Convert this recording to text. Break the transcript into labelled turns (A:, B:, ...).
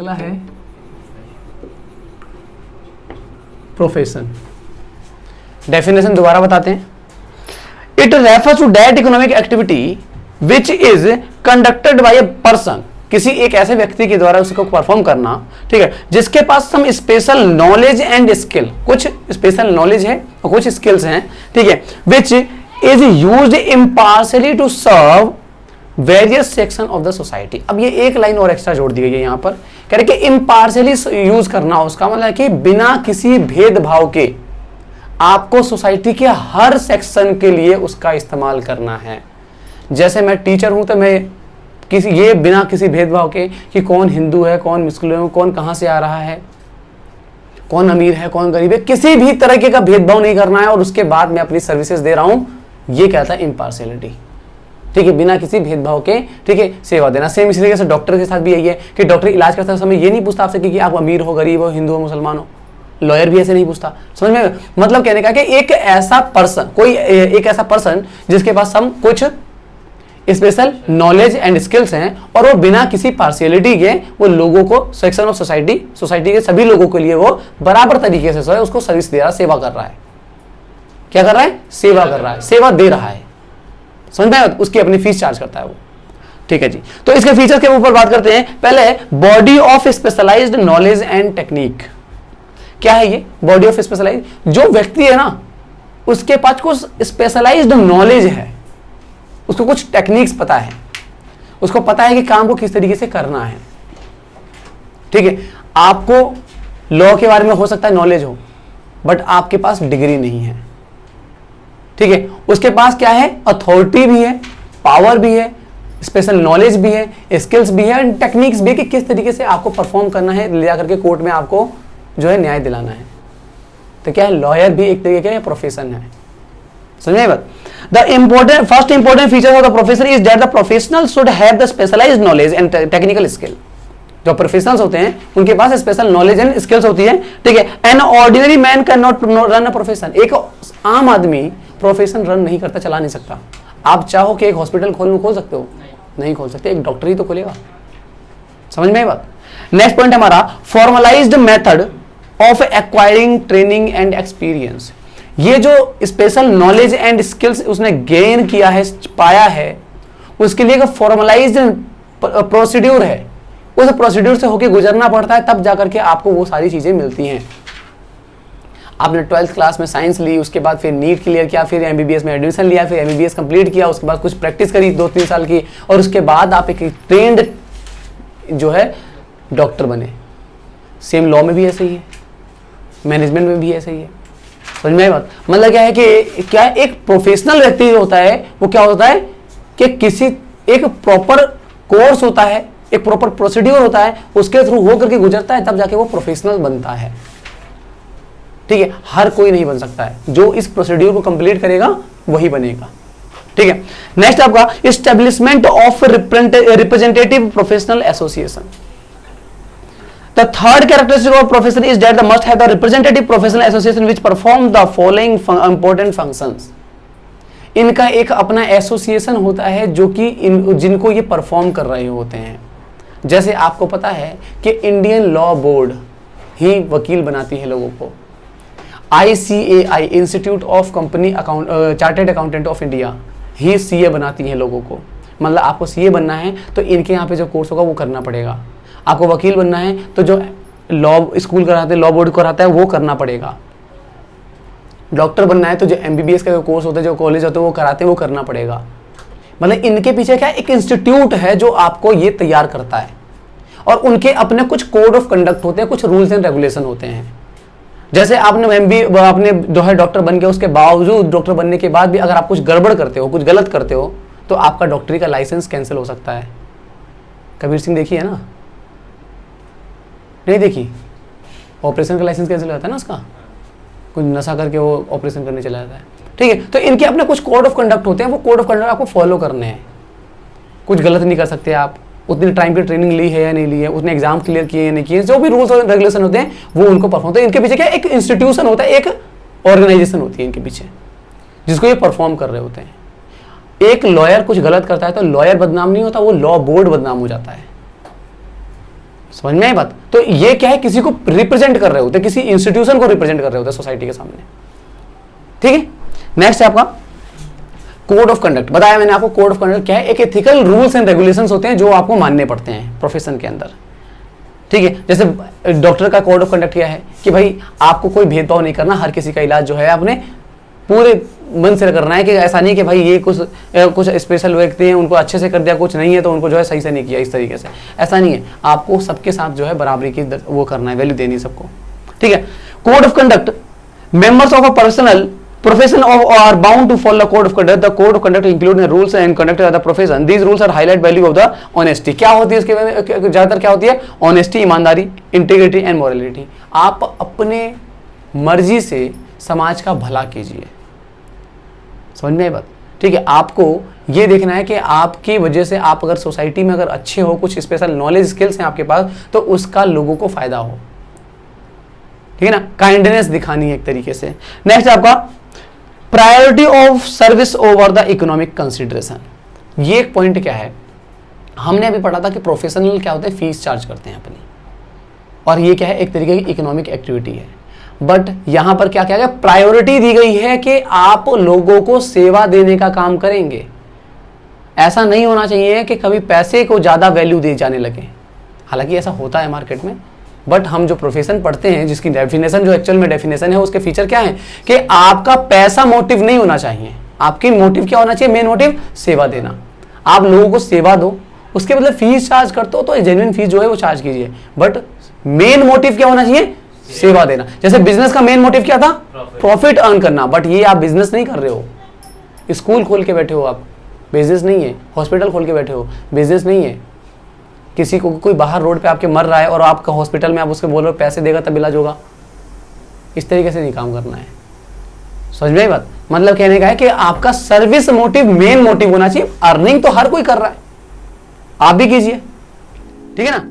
A: अगला है profession. Definition दोबारा बताते हैं। It refers to that economic activity which is conducted by a person, किसी एक ऐसे व्यक्ति के द्वारा उसको परफॉर्म करना, ठीक है, जिसके पास some special knowledge and skill, कुछ स्पेशल नॉलेज है और कुछ स्किल्स हैं, ठीक है, which is used impartially to serve various section of the society. अब ये एक लाइन और एक्स्ट्रा जोड़ दी गई है यहां पर, कह रहे कि इम्पार्शियली यूज करना, उसका मतलब कि बिना किसी भेदभाव के आपको सोसाइटी के हर सेक्शन के लिए उसका इस्तेमाल करना है। जैसे मैं टीचर हूं तो मैं किसी ये बिना किसी भेदभाव के कि कौन हिंदू है, कौन मुस्लिम है, कौन कहां से आ रहा है, कौन अमीर है, कौन गरीब है, किसी भी तरह का भेदभाव नहीं करना है और उसके बाद मैं अपनी सर्विसेज दे रहा हूं, ये कहता है इम्पार्शियलिटी, ठीक है, बिना किसी भेदभाव के, ठीक है, सेवा देना। सेम इसी तरीके से डॉक्टर के साथ भी यही है कि डॉक्टर इलाज करते समय ये नहीं पूछता आपसे कि आप अमीर हो, गरीब हो, हिंदू हो, मुसलमान हो। लॉयर भी ऐसे नहीं पूछता, समझ में? मतलब कहने का कि एक ऐसा पर्सन, कोई एक ऐसा पर्सन जिसके पास हम कुछ स्पेशल नॉलेज एंड स्किल्स हैं और वो बिना किसी पार्शियलिटी के वो लोगों को, सेक्शन ऑफ सोसाइटी के सभी लोगों के लिए वो बराबर तरीके से उसको सर्विस दे रहा है, सेवा कर रहा है। क्या कर रहा है? सेवा कर रहा है, सेवा दे रहा है, समझ में? उसकी अपनी फीस चार्ज करता है वो, ठीक है जी। तो इसके फीचर्स के ऊपर बात करते हैं। पहले body of specialised knowledge and technique. क्या है ये बॉडी ऑफ स्पेशलाइज? जो व्यक्ति है ना उसके पास कुछ स्पेशलाइज्ड नॉलेज है, उसको कुछ टेक्निक्स पता है, उसको पता है कि काम को किस तरीके से करना है, ठीक है। आपको लॉ के बारे में हो सकता है नॉलेज हो, बट आपके पास डिग्री नहीं है, ठीक है। उसके पास क्या है? अथॉरिटी भी है, पावर भी है, स्पेशल नॉलेज भी है, स्किल्स भी है, एंड टेक्निक्स भी है कि किस तरीके से आपको परफॉर्म करना है, ले जाकर के कोर्ट में आपको जो है न्याय दिलाना है। तो क्या है? लॉयर भी एक तरीके का प्रोफेशन है, समझे बात? The first important feature of the profession is that the professional should have the specialized knowledge and technical skill. जो प्रोफेशनल्स होते हैं उनके पास स्पेशल नॉलेज एंड स्किल्स होती है, ठीक है। An ordinary man can not run a profession. एक आम आदमी प्रोफेशन रन नहीं करता, चला नहीं सकता। आप चाहो कि एक हॉस्पिटल खोल सकते हो? नहीं खोल सकते, एक डॉक्टर ही तो खोलेगा, समझ में बात? नेक्स्ट पॉइंट हमारा formalised method of acquiring training and experience. ये जो स्पेशल नॉलेज एंड स्किल्स उसने गेन किया है, पाया है, उसके लिए एक फॉर्मलाइज्ड प्रोसीड्यूर है, उस प्रोसीड्यूर से होकर गुजरना पड़ता है, तब जाकर के आपको वो सारी चीजें मिलती हैं। आपने 12th क्लास में साइंस ली, उसके बाद फिर नीट क्लियर किया, फिर एमबीबीएस में एडमिशन लिया, फिर एमबीबीएस कंप्लीट किया, उसके बाद कुछ प्रैक्टिस करी 2-3 साल की, और उसके बाद आप एक ट्रेंड जो है डॉक्टर बने। सेम लॉ में भी ऐसे ही है, मैनेजमेंट में भी ऐसे ही है, समझ में बात? मतलब क्या है कि क्या एक प्रोफेशनल व्यक्ति होता है वो क्या होता है कि किसी एक प्रॉपर कोर्स होता है, एक प्रॉपर प्रोसीड्यूर होता है, उसके थ्रू होकर के गुजरता है, तब जाके वो प्रोफेशनल बनता है, ठीक है। हर कोई नहीं बन सकता है, जो इस प्रोसीड्यूर को कंप्लीट करेगा वही बनेगा, ठीक है। नेक्स्ट आपका establishment of representative professional association. The third characteristic of profession is that they must have the representative professional association which perform the following important functions. इनका एक अपना एसोसिएशन होता है जो कि जिनको ये परफॉर्म कर रहे होते हैं। जैसे आपको पता है कि इंडियन लॉ बोर्ड ही वकील बनाती है लोगों को, ICAI institute of company chartered accountant of India he CA बनाती है लोगों को। मतलब आपको CA बनना है तो इनके यहाँ पे जो कोर्स होगा वो करना पड़ेगा। आपको वकील बनना है तो जो लॉ स्कूल कराते हैं, लॉ बोर्ड कराता है, वो करना पड़ेगा। डॉक्टर बनना है तो जो एमबीबीएस का जो कोर्स होता है, जो कॉलेज होता है वो कराते हैं, वो करना पड़ेगा। मतलब इनके पीछे क्या एक इंस्टीट्यूट है जो आपको ये तैयार करता है, और उनके अपने कुछ कोड ऑफ कंडक्ट होते हैं, कुछ रूल्स एंड रेगुलेशन होते हैं। जैसे आपने जो है डॉक्टर बन गया, उसके बावजूद डॉक्टर बनने के बाद भी अगर आप कुछ गड़बड़ करते हो, कुछ गलत करते हो, तो आपका डॉक्टरी का लाइसेंस कैंसिल हो सकता है। कबीर सिंह देखी है ना? नहीं देखी? ऑपरेशन का लाइसेंस कैंसिल हो जाता है ना उसका, कुछ नशा करके वो ऑपरेशन करने चला जाता है, ठीक है। तो इनके अपने कुछ कोड ऑफ कंडक्ट होते हैं, वो कोड ऑफ कंडक्ट आपको फॉलो करने हैं। कुछ गलत नहीं कर सकते आप, उतनी टाइम की ट्रेनिंग ली है या नहीं ली है, उतने एग्जाम क्लियर किए या नहीं किए, जो भी रूल्स और रेगुलेशन होते हैं वो उनको परफॉर्म होते हैं। इनके पीछे क्या एक इंस्टीट्यूशन होता है, एक ऑर्गेनाइजेशन होती है इनके पीछे जिसको ये परफॉर्म कर रहे होते हैं। एक लॉयर कुछ गलत करता है तो लॉयर बदनाम नहीं होता, वो लॉ बोर्ड बदनाम हो जाता है, समझ में आई बात? तो ये क्या है, किसी को रिप्रेजेंट कर रहे होते, किसी इंस्टीट्यूशन को रिप्रेजेंट कर रहे होते सोसाइटी के सामने। ठीक है, नेक्स्ट है आपका कोड ऑफ कंडक्ट। बताया मैंने आपको कोड ऑफ कंडक्ट क्या है, एक एथिकल रूल्स एंड रेगुलेशंस होते हैं जो आपको मानने पड़ते हैं प्रोफेशन के अंदर। ठीक है, जैसे डॉक्टर का कोड ऑफ कंडक्ट क्या है कि भाई आपको कोई भेदभाव नहीं करना, हर किसी का इलाज जो है आपने पूरे मन से करना है, कि ऐसा नहीं कि भाई ये कुछ स्पेशल व्यक्ति हैं उनको अच्छे से कर दिया, कुछ नहीं है तो उनको जो है सही से नहीं किया, इस तरीके से ऐसा नहीं है। आपको सबके साथ जो है बराबरी की वो करना है, वैल्यू देनी सबको। ठीक है, code of conduct, members of a profession are bound to follow code of conduct. The code of conduct include the rules and conduct of the profession. These rules are highlight value of the honesty. क्या होती है इसके ज्यादातर क्या होती है, honesty, ईमानदारी, integrity and morality. आप अपने मर्जी से समाज का भला कीजिए। समझ में आई बात? ठीक है, आपको ये देखना है कि आपकी वजह से आप अगर सोसाइटी में अगर अच्छे हो, कुछ स्पेशल नॉलेज स्किल्स हैं आपके पास, तो उसका लोगों को फायदा हो। ठीक है ना, काइंडनेस दिखानी है एक तरीके से। नेक्स्ट आपका priority of service over the economic consideration. ये एक पॉइंट क्या है, हमने अभी पढ़ा था कि प्रोफेशनल क्या होते हैं, फीस चार्ज करते हैं अपनी, और ये क्या है, एक तरीके की इकोनॉमिक एक्टिविटी है। बट यहां पर क्या किया गया, प्रायोरिटी दी गई है कि आप लोगों को सेवा देने का काम करेंगे। ऐसा नहीं होना चाहिए कि कभी पैसे को ज्यादा वैल्यू दिए जाने लगे, हालांकि ऐसा होता है मार्केट में। बट हम जो प्रोफेशन पढ़ते हैं, जिसकी डेफिनेशन जो एक्चुअल में डेफिनेशन है, उसके फीचर क्या है कि आपका पैसा मोटिव नहीं होना चाहिए। आपकी मोटिव क्या होना चाहिए, मेन मोटिव सेवा देना। आप लोगों को सेवा दो, उसके बदले फीस चार्ज करते हो तो जेन्युइन फीस जो है वो चार्ज कीजिए, बट मेन मोटिव क्या होना चाहिए, सेवा देना। जैसे बिजनेस का मेन मोटिव क्या था, प्रॉफिट अर्न करना, बट ये आप बिजनेस नहीं कर रहे हो। स्कूल खोल के बैठे हो आप, बिजनेस नहीं है। हॉस्पिटल खोल के बैठे हो, बिजनेस नहीं है। किसी को कोई बाहर रोड पे आपके मर रहा है और आपका हॉस्पिटल में आप उसके बोल रहे हो पैसे देगा तब इलाज होगा, इस तरीके से नहीं काम करना है। समझ में आई बात? मतलब कहने का है कि आपका सर्विस मोटिव मेन मोटिव होना चाहिए। अर्निंग तो हर कोई कर रहा है, आप भी कीजिए। ठीक है ना।